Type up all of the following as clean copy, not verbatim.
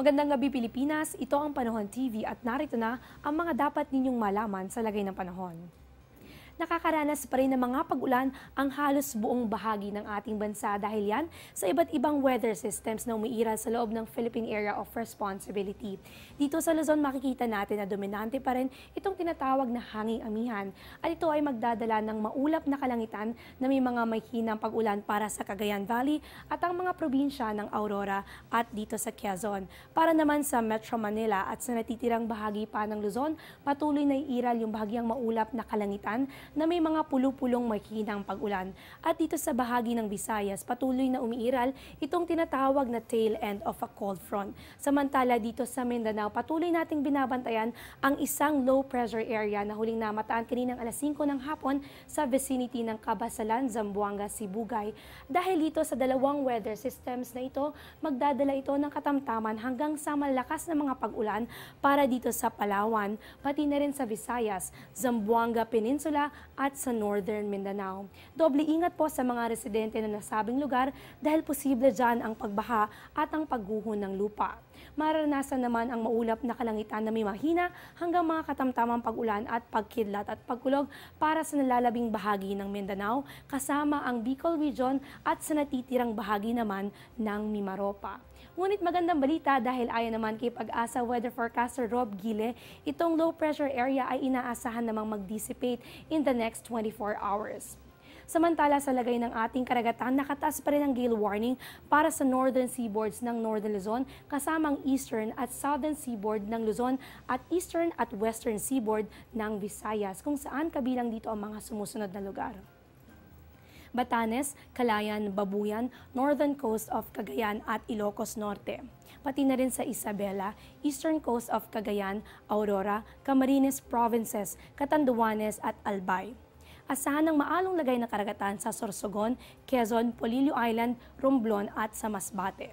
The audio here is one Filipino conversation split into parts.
Magandang gabi Pilipinas, ito ang Panahon TV at narito na ang mga dapat ninyong malaman sa lagay ng panahon. Nakakaranas pa rin ng mga pag-ulan ang halos buong bahagi ng ating bansa dahil yan sa iba't ibang weather systems na umiiral sa loob ng Philippine Area of Responsibility. Dito sa Luzon makikita natin na dominante pa rin itong tinatawag na hanging amihan at ito ay magdadala ng maulap na kalangitan na may mga mahinang pag-ulan para sa Cagayan Valley at ang mga probinsya ng Aurora at dito sa Quezon. Para naman sa Metro Manila at sa natitirang bahagi pa ng Luzon, patuloy na iiral yung bahagyang maulap na kalangitan na may mga pulu-pulong mahinang pag-ulan. At dito sa bahagi ng Visayas, patuloy na umiiral itong tinatawag na tail end of a cold front. Samantala dito sa Mindanao, patuloy nating binabantayan ang isang low pressure area na huling namataan kaninang alas 5 ng hapon sa vicinity ng Cabasalan, Zamboanga, Sibugay. Dahil dito sa dalawang weather systems na ito, magdadala ito ng katamtaman hanggang sa malakas na mga pag-ulan para dito sa Palawan, pati na rin sa Visayas, Zamboanga Peninsula at sa Northern Mindanao. Doble ingat po sa mga residente na nasabing lugar dahil posible dyan ang pagbaha at ang pagguho ng lupa. Mararanasan naman ang maulap na kalangitan na may mahina hanggang mga katamtamang pag-ulan at pagkidlat at pagkulog para sa nalalabing bahagi ng Mindanao kasama ang Bicol Region at sa natitirang bahagi naman ng Mimaropa. Ngunit magandang balita dahil ayon naman kay Pag-asa Weather Forecaster Rob Gile, itong low pressure area ay inaasahan namang mag-dissipate in the next 24 hours. Samantala sa lagay ng ating karagatan, nakataas pa rin ang gale warning para sa northern seaboards ng Northern Luzon kasama ang eastern at southern seaboard ng Luzon at eastern at western seaboard ng Visayas kung saan kabilang dito ang mga sumusunod na lugar. Batanes, Calayan, Babuyan, Northern Coast of Cagayan at Ilocos Norte. Pati na rin sa Isabela, Eastern Coast of Cagayan, Aurora, Camarines Provinces, Catanduanes at Albay. Asahan ng maalong lagay ng karagatan sa Sorsogon, Quezon, Polillo Island, Romblon at sa Masbate.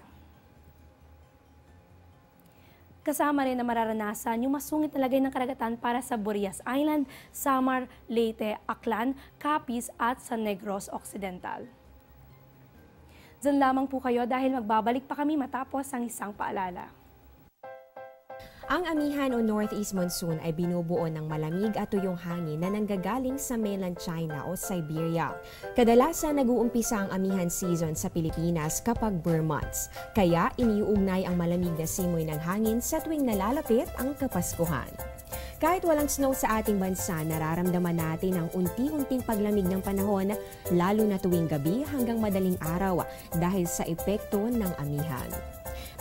Kasama rin na mararanasan yung masungit na lagay ng karagatan para sa Burias Island, Samar, Leyte, Aklan, Capiz at sa Negros Occidental. Diyan lamang po kayo dahil magbabalik pa kami matapos ang isang paalala. Ang amihan o northeast monsoon ay binubuo ng malamig at tuyong hangin na nanggagaling sa mainland China o Siberia. Kadalasan nag-uumpisa ang amihan season sa Pilipinas kapag Burr months, kaya iniuugnay ang malamig na simoy ng hangin sa tuwing nalalapit ang Kapaskuhan. Kahit walang snow sa ating bansa, nararamdaman natin ang unti-unting paglamig ng panahon, lalo na tuwing gabi hanggang madaling araw dahil sa epekto ng amihan.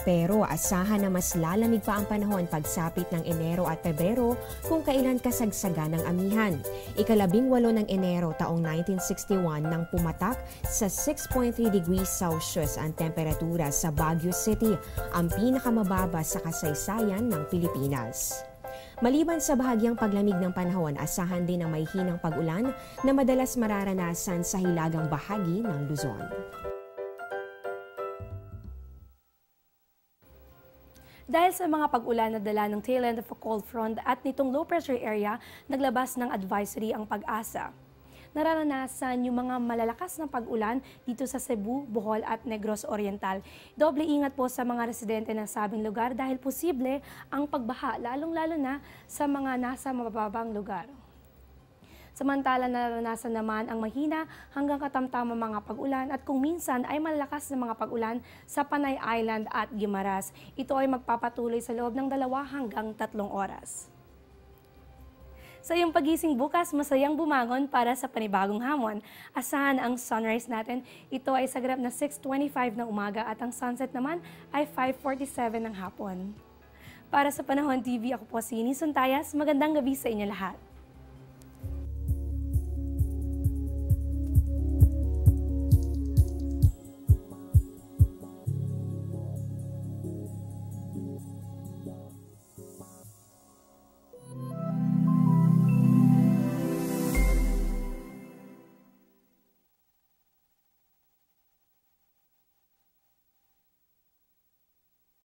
Pero asahan na mas lalamig pa ang panahon pagsapit ng Enero at Pebrero kung kailan kasagsagan ng amihan. Ika-18 ng Enero taong 1961 nang pumatak sa 6.3 degrees Celsius ang temperatura sa Baguio City, ang pinakamababa sa kasaysayan ng Pilipinas. Maliban sa bahagyang paglamig ng panahon, asahan din ang may hinang pag-ulan na madalas mararanasan sa hilagang bahagi ng Luzon. Dahil sa mga pag-ulan na dala ng tail end of a cold front at nitong low pressure area, naglabas ng advisory ang Pag-asa. Nararanasan yung mga malalakas na pag-ulan dito sa Cebu, Bohol at Negros Oriental. Doble ingat po sa mga residente ng sabing lugar dahil posible ang pagbaha, lalong-lalo na sa mga nasa mababang lugar. Samantala nararanasan naman ang mahina hanggang katamtamang mga pag-ulan at kung minsan ay malalakas na mga pag-ulan sa Panay Island at Guimaras. Ito ay magpapatuloy sa loob ng 2 hanggang 3 oras. Sa iyong pagising bukas, masayang bumangon para sa panibagong hamon. Asahan ang sunrise natin. Ito ay sa ganap na 6:25 ng umaga at ang sunset naman ay 5:47 ng hapon. Para sa Panahon TV, ako po si Nison Tayas. Magandang gabi sa inyo lahat.